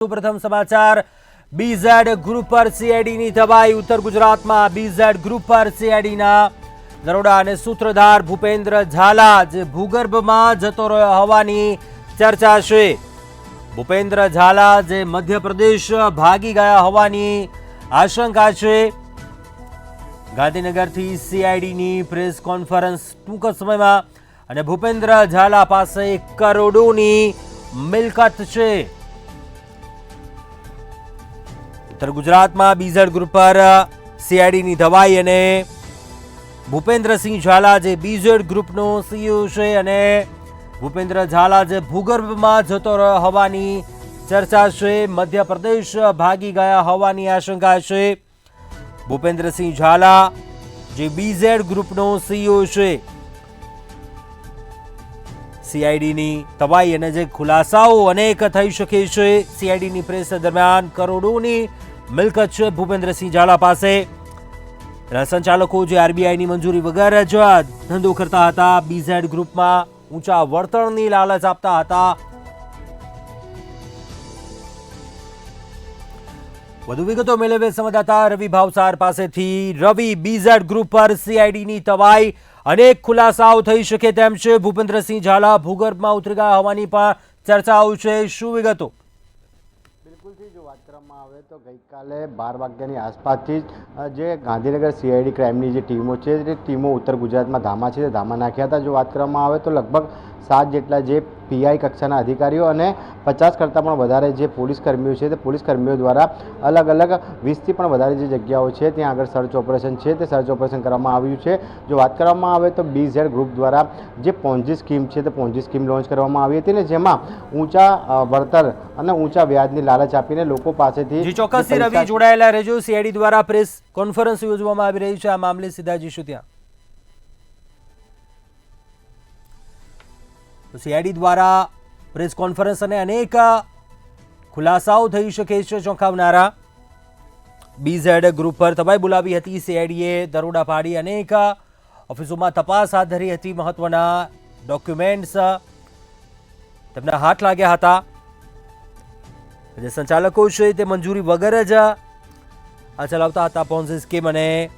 પ્રથમ સમાચાર BZ group પર સીઆઈડીની તબાહી। ઉત્તર ગુજરાતમાં બીઝેડ ગ્રુપ પર સીઆઈડીના દરોડા અને સૂત્રધાર ભૂપેન્દ્ર ઝાલા જે ભૂગર્ભમાં જતો રહ્યો હોવાની ચર્ચા છે। ભૂપેન્દ્ર ઝાલા જે મધ્યપ્રદેશ ભાગી ગયા હોવાની આશંકા છે। ગાંધીનગરથી સીઆઈડીની પ્રેસ કોન્ફરન્સ ટૂંક સમયમાં અને ભૂપેન્દ્ર ઝાલા પાસે કરોડોની મિલકત છે। ઉત્તર ગુજરાતમાં બીઝેડ ગ્રુપ પર સીઆઈડીની દબાઈ અને ભૂપેન્દ્રસિંહ ઝાલા જે બીઝેડ ગ્રુપનો સીઈઓ છે અને ભૂપેન્દ્ર ઝાલા જે ભૂગર્ભમાં જતો રહ્યો હોવાની ચર્ચા છે। મધ્યપ્રદેશ ભાગી ગયા હોવાની આશંકા છે। ભૂપેન્દ્રસિંહ ઝાલા જે બીઝેડ ગ્રુપનો સીઈઓ છે, સીઆઈડીની તબાઈ અને જે ખુલાસાઓ અનેક થઈ શકે છે। સીઆઈડીની પ્રેસ દરમિયાન કરોડોની મિલકત છે ભૂપેન્દ્રસિંહ ઝાલા પાસે। સંચાલકો જે આરબીઆઈની મંજૂરી વગર જ ધંધો કરતા હતા, બીઝેડ ગ્રુપમાં ઊંચા વળતરની લાલચ આપતા હતા। વધુ વિગતો મેળવે સંવાદદાતા રવિ ભાવસાર પાસેથી। રવિ, બીઝેડ ગ્રુપ પર સીઆઈડીની તબાઈ, અનેક ખુલાસાઓ થઈ શકે તેમ છે। ભૂપેન્દ્રસિંહ ઝાલા ભૂગર્ભમાં ઉતરી ગયા હોવાની પણ ચર્ચાઓ છે, શું વિગતો? બિલકુલથી જો વાત કરવામાં આવે તો ગઈકાલે 12 વાગ્યાની આસપાસથી જ જે ગાંધીનગર સીઆઈડી ક્રાઇમની જે ટીમો છે તે ટીમો ઉત્તર ગુજરાતમાં ધામા છે તે ધામા નાખ્યા હતા। જો વાત કરવામાં આવે તો લગભગ 7 જેટલા જે પીઆઈ કક્ષાના અધિકારીઓ અને 50 કરતાં પણ વધારે જે પોલીસ કર્મીઓ છે તે પોલીસ કર્મીઓ દ્વારા અલગ અલગ 20થી પણ વધારે જે જગ્યાઓ છે ત્યાં આગળ સર્ચ ઓપરેશન છે તે સર્ચ ઓપરેશન કરવામાં આવ્યું છે। જો વાત કરવામાં આવે તો બીઝેડ ગ્રુપ દ્વારા જે પોન્જી સ્કીમ છે તે પોન્જી સ્કીમ લોન્ચ કરવામાં આવી હતી ને જેમાં ઊંચા વળતર અને ઊંચા વ્યાજની લાલચ આપીને લોકો પાસેથી ચોક્કસથી રવિ જોડાયેલા રહેજો। સીઆઈડી દ્વારા પ્રેસ કોન્ફરન્સ યોજવામાં આવી રહી છે, આ મામલે સીધા જઈશું ત્યાં। સીઆઈડી દ્વારા પ્રેસ કોન્ફરન્સ અને અનેક ખુલાસાઓ થઈ શકે છે ચોંકાવનારા। બીઝેડ ગ્રુપ પર તબાઈ બોલાવી હતી સીઆઈડીએ, દરોડા પાડી અનેક ઓફિસોમાં તપાસ હાથ ધરી હતી, મહત્વના ડોક્યુમેન્ટ્સ તેમના હાથ લાગ્યા હતા। જે સંચાલકો છે તે મંજૂરી વગર જ આ ચલાવતા હતા પોન્ઝી સ્કીમ। અને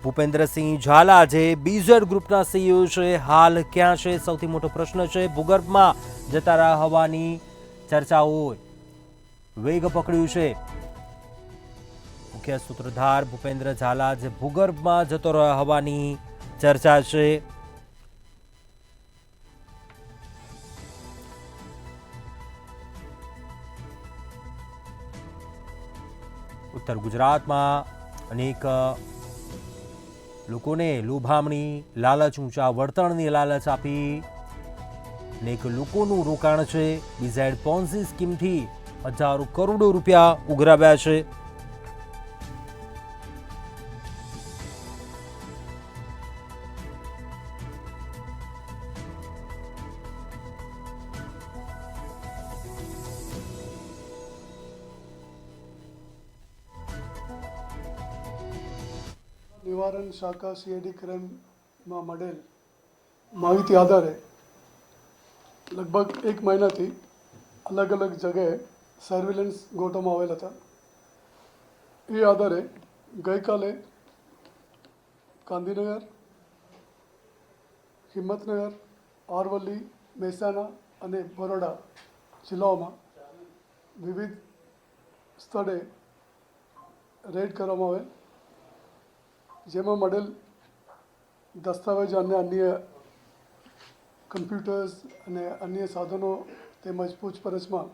ભૂપેન્દ્રસિંહ ઝાલા જે બીઝેડ ગ્રુપના સીઈઓ છે, હાલ ક્યાં છે સૌથી મોટો પ્રશ્ન છે। ભૂગર્ભમાં જતા રહ્યા હોવાની ચર્ચાઓ વેગ પકડ્યું છે। મુખ્ય સૂત્રધાર ભૂપેન્દ્ર ઝાલા જે ભૂગર્ભમાં જતો રહ્યા હોવાની ચર્ચા છે। ઉત્તર ગુજરાતમાં અનેક લોકોને લોભામણી લાલચ, ઊંચા વળતરની લાલચ આપી અનેક લોકોનું રોકાણ છે। બીઝેડ પોન્ઝી સ્કીમથી હજારો કરોડો રૂપિયા ઉઘરાવ્યા છે। નિવારણ શાખા સીઆઈડી ક્રાઇમમાં મળેલ માહિતી આધારે લગભગ 1 મહિનાથી અલગ અલગ જગ્યાએ સર્વેલન્સ ગોઠવવામાં આવેલ હતા। એ આધારે ગઈકાલે ગાંધીનગર, હિંમતનગર, અરવલ્લી, મહેસાણા અને બરોડા જિલ્લાઓમાં વિવિધ સ્થળે રેડ કરવામાં આવેલ, જેમાં મળેલ દસ્તાવેજ અને અન્ય કમ્પ્યુટર્સ અને અન્ય સાધનો તેમજ પૂછપરછમાં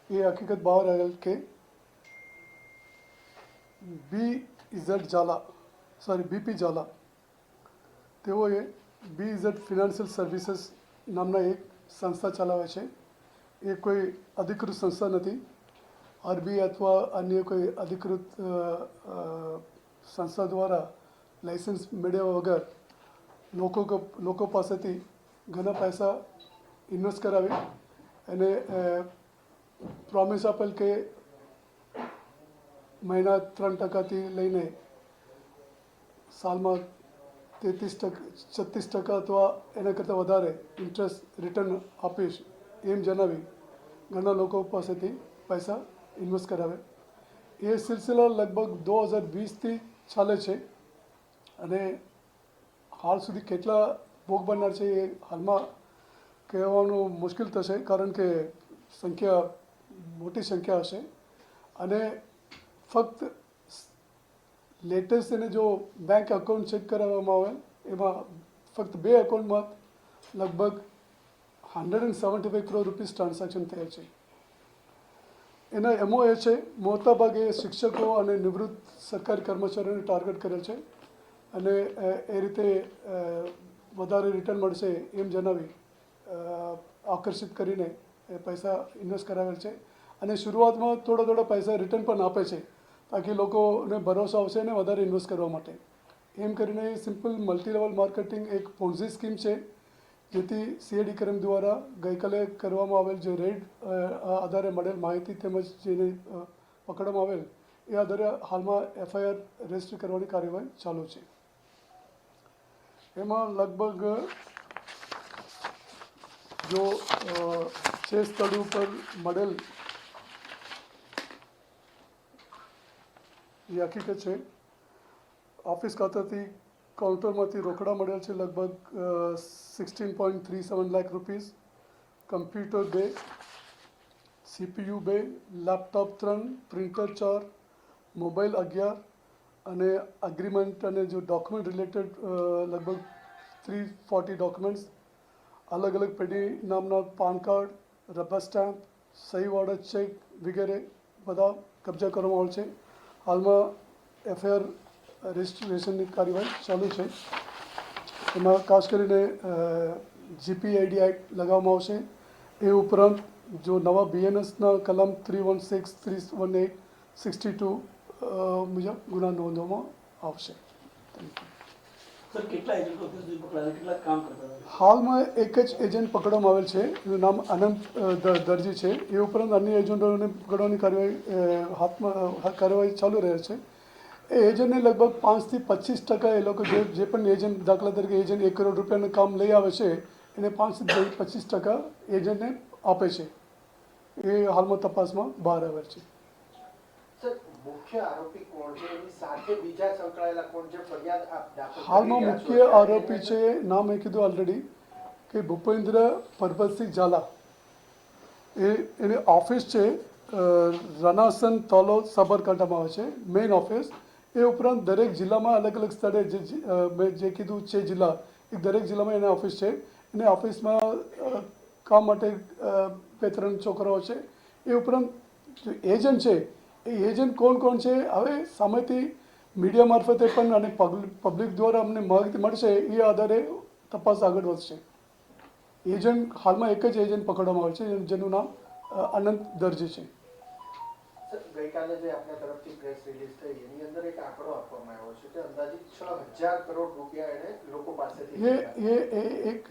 એ હકીકત બહાર આવેલ કે બીપી ઝાલા તેઓએ બીઝેડ ફિનાન્શિયલ સર્વિસીસ નામના એક સંસ્થા ચલાવે છે। એ કોઈ અધિકૃત સંસ્થા નથી, આરબીઆઈ અથવા અન્ય કોઈ અધિકૃત સંસ્થા દ્વારા લાઇસન્સ મેળવ્યા વગર લોકો પાસેથી ઘણા પૈસા ઇન્વેસ્ટ કરાવી અને પ્રોમિસ આપેલ કે મહિના 3% લઈને સાલમાં 33% અથવા એના કરતાં વધારે ઇન્ટરેસ્ટ રિટર્ન આપીશ એમ જણાવી ઘણા લોકો પાસેથી પૈસા ઇન્વેસ્ટ કરાવે. એ સિલસિલા લગભગ 2020થી ચાલે છે અને હાલ સુધી કેટલા ભોગ બનનાર છે એ હાલમાં કહેવાનું મુશ્કેલ થશે, કારણ કે મોટી સંખ્યા હશે. અને ફક્ત લેટેસ્ટ એને જો બેંક એકાઉન્ટ ચેક કરાવવામાં આવે એમાં ફક્ત 2 એકાઉન્ટમાં લગભગ 175 કરોડ રૂપીસ ટ્રાન્ઝેક્શન થયા છે. એના એમઓ એ છે મોટાભાગે શિક્ષકો અને નિવૃત્ત સરકારી કર્મચારીઓને ટાર્ગેટ કરેલ છે અને એ રીતે વધારે રિટર્ન મળશે એમ જણાવી આકર્ષિત કરીને એ પૈસા ઇન્વેસ્ટ કરાવેલ છે. અને શરૂઆતમાં થોડા પૈસા રિટર્ન પણ આપે છે તાકી લોકોને ભરોસો આવશે અને વધારે ઇન્વેસ્ટ કરવા માટે. એમ કરીને સિમ્પલ મલ્ટી લેવલ માર્કેટિંગ એક પોન્ઝી સ્કીમ છે, જેથી સીઆઈડી ક્રાઇમ દ્વારા ગઈકાલે કરવામાં આવેલ જે રેડ આધારે મળેલ માહિતી તેમજ જેને પકડવામાં આવેલ એ આધારે હાલમાં એફઆઈઆર રજીસ્ટર કરવાની કાર્યવાહી ચાલુ છે. એમાં લગભગ જો જે સ્થળ ઉપર મળેલ એ હકીકત છે, ઓફિસ ખાતેથી કાઉન્ટરમાંથી રોકડા મળેલ છે લગભગ 16.37 lakh rupees, computer 2, CPU 2, laptop 3, printer 4, mobile 11 અને એગ્રીમેન્ટ અને જો ડોક્યુમેન્ટ રિલેટેડ લગભગ 340 ડોક્યુમેન્ટ્સ, અલગ અલગ પેઢી નામના પાન કાર્ડ, રબર સ્ટેમ્પ, સહીવાળા ચેક વગેરે બધા કબજા કરવામાં આવેલ છે. હાલમાં એફઆઈઆર રજિસ્ટ્રેશનની કાર્યવાહી ચાલુ છે. એમાં ખાસ કરીને જીપીઆઈડી એક્ટ લગાવવામાં આવશે. એ ઉપરાંત જો નવા બીએનએસના કલમ 316, 318, 62 મુજબ ગુના નોંધવામાં આવશે. હાલમાં એક જ એજન્ટ પકડવામાં આવેલ છે, એનું નામ અનંત દરજી છે. એ ઉપરાંત અન્ય એજન્ટોને પકડવાની કાર્યવાહી ચાલુ રહે છે. એ એજન્ટને લગભગ 5 થી 25% એ લોકો જે પણ એજન્ટ, દાખલા તરીકે એજન્ટ 1 કરોડ રૂપિયાનું કામ લઈ આવે છે એને 5 થી 25% એજન્ટને આપે છે. એ હાલમાં તપાસમાં બહાર આવેલ છે. હાલમાં મુખ્ય આરોપી છે, નામ મેં કીધું ઓલરેડી કે ભૂપેન્દ્ર પરબતસિંહ ઝાલા. એની ઓફિસ છે રનાસન તોલો સાબરકાંઠામાં આવે છે મેઇન ઓફિસ. એ ઉપરાંત દરેક જિલ્લામાં અલગ અલગ સ્થળે મેં જે કીધું છે જિલ્લા, એ દરેક જિલ્લામાં એના ઓફિસ છે. એને ઓફિસમાં કામ માટે 2-3 છોકરાઓ છે. એ ઉપરાંત એજન્ટ છે, એ એજન્ટ કોણ છે હવે સામેથી મીડિયા મારફતે પણ અને પબ્લિક દ્વારા અમને માહિતી મળશે, એ આધારે તપાસ આગળ વધશે. એજન્ટ હાલમાં એક જ એજન્ટ પકડવામાં આવે છે જેનું નામ અનંત દરજી છે. ગઈકાલે જે આપણા તરફથી પ્રેસ રિલીઝ થઈ એની અંદર એક આંકડો આપવામાં આવ્યો છે કે અંદાજિત 6000 કરોડ રૂપિયા એને લોકો પાસેથી એક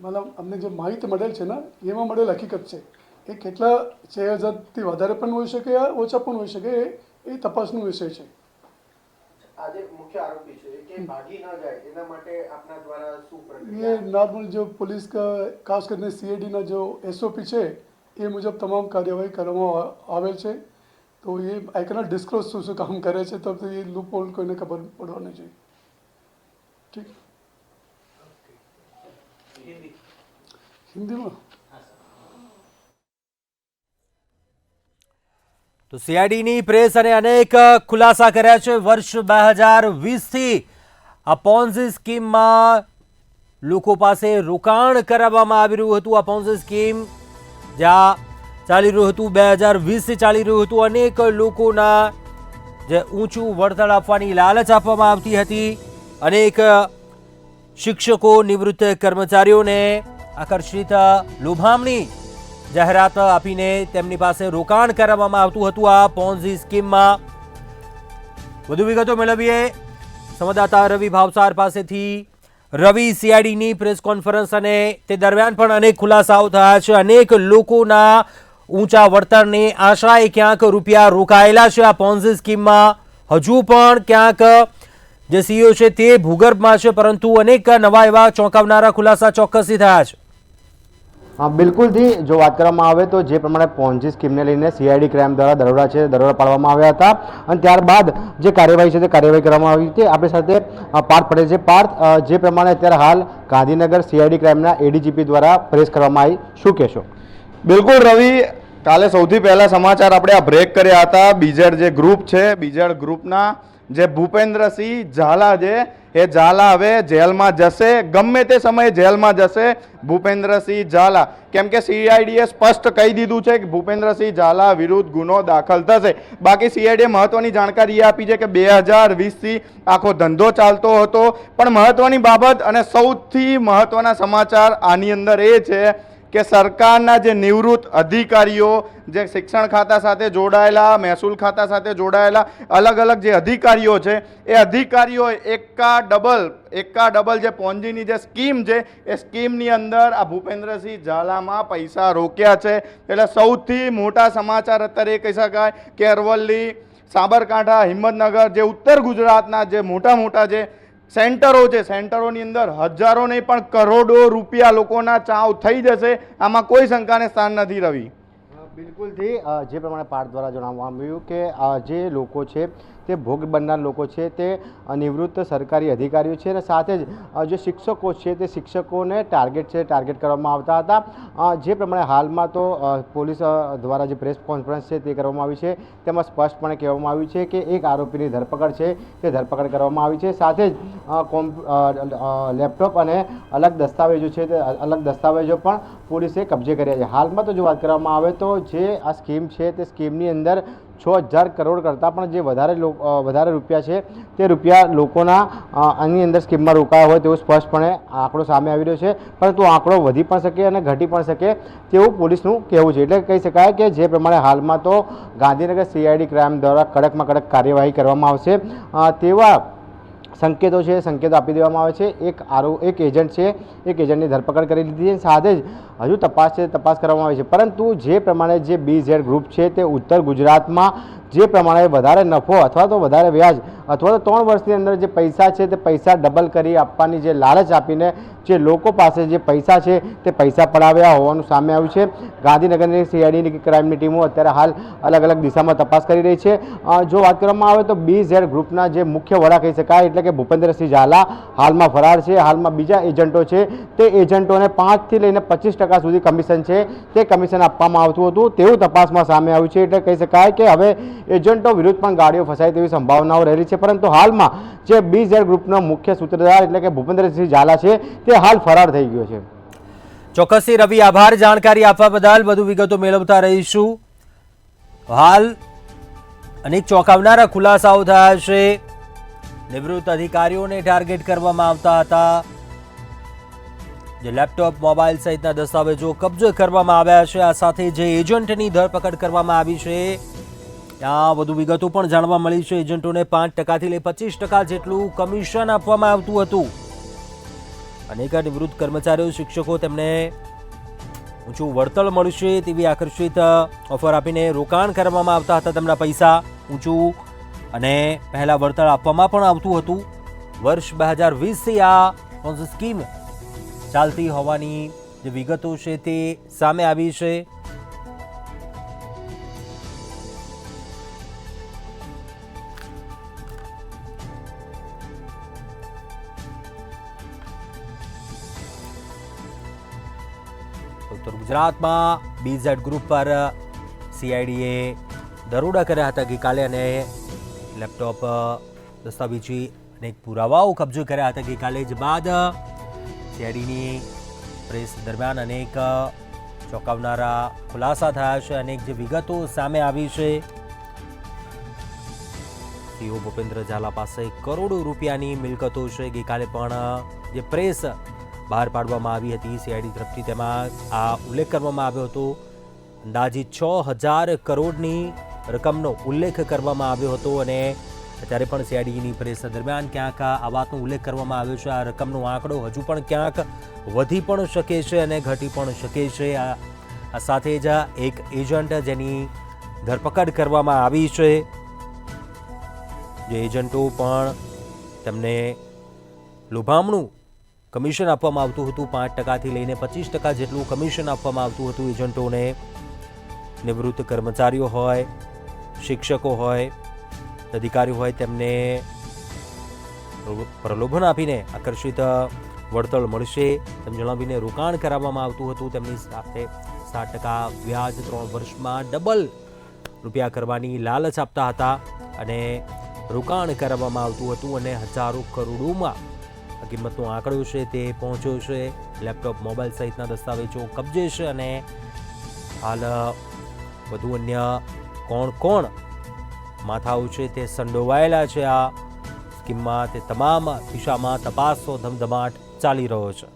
મતલબ અમને જે માહિતી મળેલ છે ને એમાં મળેલ હકીકત છે. એ કેટલા 6000થી વધારે પણ હોઈ શકે, ઓછા પણ હોઈ શકે, એ તપાસનો વિષય છે. આજે મુખ્ય આરોપી છે કે ભાગી ન જાય એના માટે આપના દ્વારા શું પ્રક્રિયા? એ નોર્મલ જો પોલીસ ખાસ કરીને સીઆઈડીના જો એસઓપી છે એ મુજબ તમામ કાર્યવાહી કરવામાં આવેલ છે. તો એ આઈ કેનોટ ડિસ્ક્લોઝ શું કામ કરે છે, તો એ લૂપ હોલ કોઈને ખબર પડવા નહીં જોઈએ. ઠીક, હિન્દીમાં તો સીઆઈડીની પ્રેસ અને અનેક ખુલાસા કર્યા છે. વર્ષ 2020થી આ પોન્ઝી સ્કીમમાં લોકો પાસે રોકાણ કરાવવામાં આવી રહ્યું હતું. આ પોન્ઝી સ્કીમ જ્યાં ચાલી રહ્યું હતું 2020થી ચાલી રહ્યું હતું. અનેક લોકોના જે ઊંચું વળતર આપવાની લાલચ આપવામાં આવતી હતી. અનેક શિક્ષકો, નિવૃત્ત કર્મચારીઓને આકર્ષિત લોભામણી જાહેરાત આપીને તેમની પાસે રોકાણ કરાવવામાં આવતું હતું આ પોન્ઝી સ્કીમમાં. વધુ વિગતો મેળવીએ સંવાદદાતા રવિ ભાવસાર પાસેથી. રવિ, સીઆઈડીની પ્રેસ કોન્ફરન્સ અને તે દરમિયાન પણ અનેક ખુલાસાઓ થયા છે. અનેક લોકોના ઊંચા વળતરની આશાએ ક્યાંક રૂપિયા રોકાયેલા છે આ પોન્ઝી સ્કીમમાં. હજુ પણ ક્યાંક જે સીઈઓ છે તે ભૂગર્ભમાં છે, પરંતુ અનેક નવા એવા ચોંકાવનારા ખુલાસા ચોક્કસથી થયા છે. બિલકુલથી જો વાત કરવામાં આવે તો જે પ્રમાણે પોન્જી સ્કીમને લઈને સીઆઈડી ક્રાઇમ દ્વારા દરોડા પાડવામાં આવ્યા હતા અને ત્યારબાદ જે કાર્યવાહી છે તે કાર્યવાહી કરવામાં આવી હતી. આપણી સાથે પાર્થ પટેલ છે. પાર્થ, જે પ્રમાણે અત્યારે હાલ ગાંધીનગર સીઆઈડી ક્રાઇમના એડીજીપી દ્વારા પ્રેસ કરવામાં આવી, શું કહેશો? બિલકુલ રવિ, કાલે સૌથી પહેલા સમાચાર આપણે આ બ્રેક કર્યા હતા. બીજેડ જે ગ્રુપ છે, બીજેડ ગ્રુપના જે ભૂપેન્દ્રસિંહ ઝાલા છે, એ ઝાલા હવે જેલમાં જશે, ગમે તે સમયે જેલમાં જશે ભૂપેન્દ્રસિંહ ઝાલા. કેમ કે સીઆઈડીએ સ્પષ્ટ કહી દીધું છે કે ભૂપેન્દ્રસિંહ ઝાલા વિરુદ્ધ ગુનો દાખલ થશે. બાકી સીઆઈડીએ મહત્વની જાણકારી એ આપી છે કે 2020થી આખો ધંધો ચાલતો હતો. પણ મહત્વની બાબત અને સૌથી મહત્વના સમાચાર આની અંદર એ છે કે સરકારના જે નિવૃત્ત અધિકારીઓ, જે શિક્ષણ ખાતા સાથે જોડાયેલા, મહેસૂલ ખાતા સાથે જોડાયેલા અલગ અલગ જે અધિકારીઓ છે, એ અધિકારીઓ એકા ડબલ જે પોન્જીની જે સ્કીમ છે, એ સ્કીમની અંદર આ ભૂપેન્દ્રસિંહ ઝાલામાં પૈસા રોક્યા છે. એટલે સૌથી મોટા સમાચાર અત્યારે એ કહી શકાય કે અરવલ્લી, સાબરકાંઠા, હિંમતનગર જે ઉત્તર ગુજરાતના જે મોટા જે સેન્ટરો છે, સેન્ટરોની અંદર હજારો નહીં પણ કરોડો રૂપિયા લોકોના ચાવ થઈ જશે. આમાં કોઈ શંકાને સ્થાન નથી. રવિ, બિલકુલથી જે પ્રમાણે પાર્થ દ્વારા જણાવવામાં આવ્યું કે જે લોકો છે તે ભોગ બનનાર લોકો છે તે નિવૃત્ત સરકારી અધિકારીઓ છે અને સાથે જ જે શિક્ષકો છે તે શિક્ષકોને ટાર્ગેટ કરવામાં આવતા હતા. જે પ્રમાણે હાલમાં તો પોલીસ દ્વારા જે પ્રેસ કોન્ફરન્સ છે તે કરવામાં આવી છે, તેમાં સ્પષ્ટપણે કહેવામાં આવ્યું છે કે એક આરોપીની ધરપકડ છે તે ધરપકડ કરવામાં આવી છે. સાથે જ લેપટોપ અને અલગ દસ્તાવેજો છે તે અલગ દસ્તાવેજો પણ પોલીસે કબજે કર્યા છે. હાલમાં તો જો વાત કરવામાં આવે તો જે આ સ્કીમ છે તે સ્કીમની અંદર 6,000 કરોડ કરતાં પણ જે વધારે રૂપિયા છે તે રૂપિયા લોકોના આની અંદર સ્કીમમાં રોકાયા હોય તેવું સ્પષ્ટપણે આંકડો સામે આવી રહ્યો છે. પરંતુ આંકડો વધી પણ શકે અને ઘટી પણ શકે તેવું પોલીસનું કહેવું છે. એટલે કહી શકાય કે જે પ્રમાણે હાલમાં તો ગાંધીનગર સીઆઈડી ક્રાઇમ દ્વારા કડકમાં કડક કાર્યવાહી કરવામાં આવશે તેવા સંકેતો આપી દેવામાં આવે છે. એક એજન્ટ છે, એક એજન્ટની ધરપકડ કરી લીધી છે. સાથે જ હજુ તપાસ કરવામાં આવી છે. પરંતુ જે પ્રમાણે જે બીઝેડ ગ્રુપ છે તે ઉત્તર ગુજરાતમાં જે પ્રમાણે વધારે નફો અથવા તો વધારે વ્યાજ અથવા તો 3 વર્ષની અંદર જે પૈસા છે તે પૈસા ડબલ કરી આપવાની જે લાલચ આપીને જે લોકો પાસે જે પૈસા છે તે પૈસા પડાવ્યા હોવાનું સામે આવ્યું છે. ગાંધીનગરની સીઆઈડીની ક્રાઇમની ટીમો અત્યારે હાલ અલગ અલગ દિશામાં તપાસ કરી રહી છે. જો વાત કરવામાં આવે તો બીઝેડ ગ્રુપના જે મુખ્ય વડા કહી શકાય એટલે કે ભૂપેન્દ્રસિંહ ઝાલા હાલમાં ફરાર છે. હાલમાં બીજા એજન્ટો છે તે એજન્ટોને 5 થી લઈને 25% સુધી કમિશન છે તે કમિશન આપવામાં આવતું હતું તેવું તપાસમાં સામે આવ્યું છે. એટલે કહી શકાય કે હવે એજન્ટો વિરુદ્ધ પણ ગાડીઓ ફસાય તેવી સંભાવનાઓ રહેલી છે. પરંતુ હાલમાં જે બીઝેડ ગ્રુપનો મુખ્ય સૂત્રધાર એટલે કે ભૂપેન્દ્રસિંહ ઝાલા છે તે હાલ ફરાર થઈ ગયો છે. ચોક્કસથી રવિ, આભાર જાણકારી આપવા બદલ. વધુ વિગતો મેળવતા રહીશું. હાલ અનેક ચોંકાવનારા ખુલાસાઓ થયા છે. નિવૃત્ત અધિકારીઓને ટાર્ગેટ કરવામાં આવતા હતા. જે લેપટોપ, મોબાઈલ સહિતના દસ્તાવેજો કબજે કરવામાં આવ્યા છે. આ સાથે જે એજન્ટની ધરપકડ કરવામાં આવી છે ત્યાં વધુ વિગતો પણ જાણવા મળી છે. એજન્ટોને 5% લઈ 25% જેટલું કમિશન આપવામાં આવતું હતું. અનેક નિવૃત્ત કર્મચારીઓ, શિક્ષકો તેમને ઊંચું વળતર મળશે તેવી આકર્ષિત ઓફર આપીને રોકાણ કરવામાં આવતા હતા. તેમના પૈસા ઊંચું અને પહેલા વળતર આપવામાં પણ આવતું હતું. વર્ષ 2020થી આ સ્કીમ ચાલતી હોવાની જે વિગતો છે તે સામે આવી છે. ઉત્તર ગુજરાતમાં બીઝેડ ગ્રુપ પર સીઆઈડીએ દરોડા કર્યા હતા ગઈકાલે અને લેપટોપ, દસ્તાવેજી અનેક પુરાવાઓ કબજે કર્યા હતા ગઈકાલે. જ બાદ સીઆઈડીની પ્રેસ દરમિયાન અનેક ચોંકાવનારા ખુલાસા થયા છે. અનેક જે વિગતો સામે આવી છે. સીઓ ભૂપેન્દ્ર ઝાલા પાસે કરોડો રૂપિયાની મિલકતો છે. ગઈકાલે પણ જે પ્રેસ બહાર પાડવામાં આવી હતી સીઆઈડી તરફથી તેમાં આ ઉલ્લેખ કરવામાં આવ્યો હતો. અંદાજિત 6,000 કરોડની રકમનો ઉલ્લેખ કરવામાં આવ્યો હતો અને અત્યારે પણ સીઆઈડીની પ્રેસ દરમિયાન ક્યાંક આ વાતનો ઉલ્લેખ કરવામાં આવ્યો છે. આ રકમનો આંકડો હજુ પણ ક્યાંક વધી પણ શકે છે અને ઘટી પણ શકે છે. આ સાથે જ એક એજન્ટ જેની ધરપકડ કરવામાં આવી છે. જે એજન્ટો પણ તેમને લોભામણું કમિશન આપવામાં આવતું હતું. 5%થી લઈને 25% જેટલું કમિશન આપવામાં આવતું હતું એજન્ટોને. નિવૃત્ત કર્મચારીઓ હોય, શિક્ષકો હોય, અધિકારીઓ હોય તેમને પ્રલોભન આપીને આકર્ષિત વળતર મળશે તેમ જણાવીને રોકાણ કરાવવામાં આવતું હતું. તેમની સાથે 7% વ્યાજ 3 વર્ષમાં ડબલ રૂપિયા કરવાની લાલચ આપતા હતા અને રોકાણ કરાવવામાં આવતું હતું અને હજારો કરોડોમાં આ કિંમતનો આંકડો છે તે પહોંચ્યો છે. લેપટોપ, મોબાઈલ સહિતના દસ્તાવેજો કબજે છે અને હાલ વધુ અન્ય કોણ માથાઓ છે તે સંડોવાયેલા છે આ સ્કીમમાં. તે તમામ દિશામાં તપાસનો ધમધમાટ ચાલી રહ્યો છે.